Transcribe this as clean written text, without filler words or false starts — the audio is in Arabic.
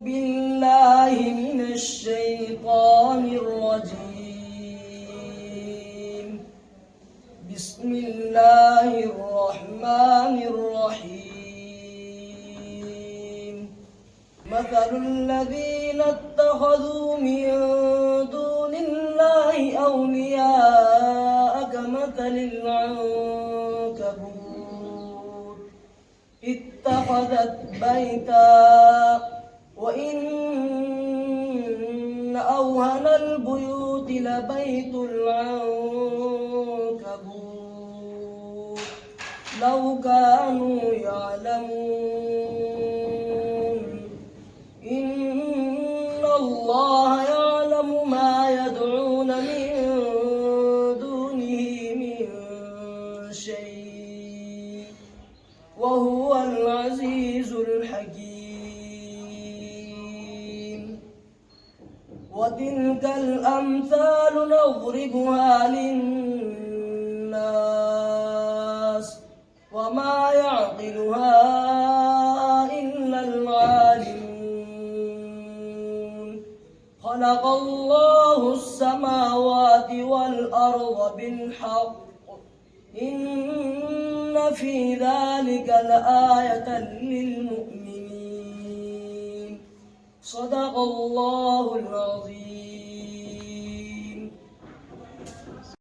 بالله من الشيطان الرجيم. بسم الله الرحمن الرحيم. مثل الذين اتخذوا من دون الله أولياء كمثل العنكبوت اتخذت بيتا وإن أوهن البيوت لبيت العنكبوت لو كانوا يعلمون. إن الله يعلم ما يدعون من دونه من شيء وهو العزيز الحكيم. وتلك الأمثال نضربها للناس وما يعقلها إلا العالمون. خلق الله السماوات والأرض بالحق إن في ذلك لآية للمؤمنين. صدق الله العظيم.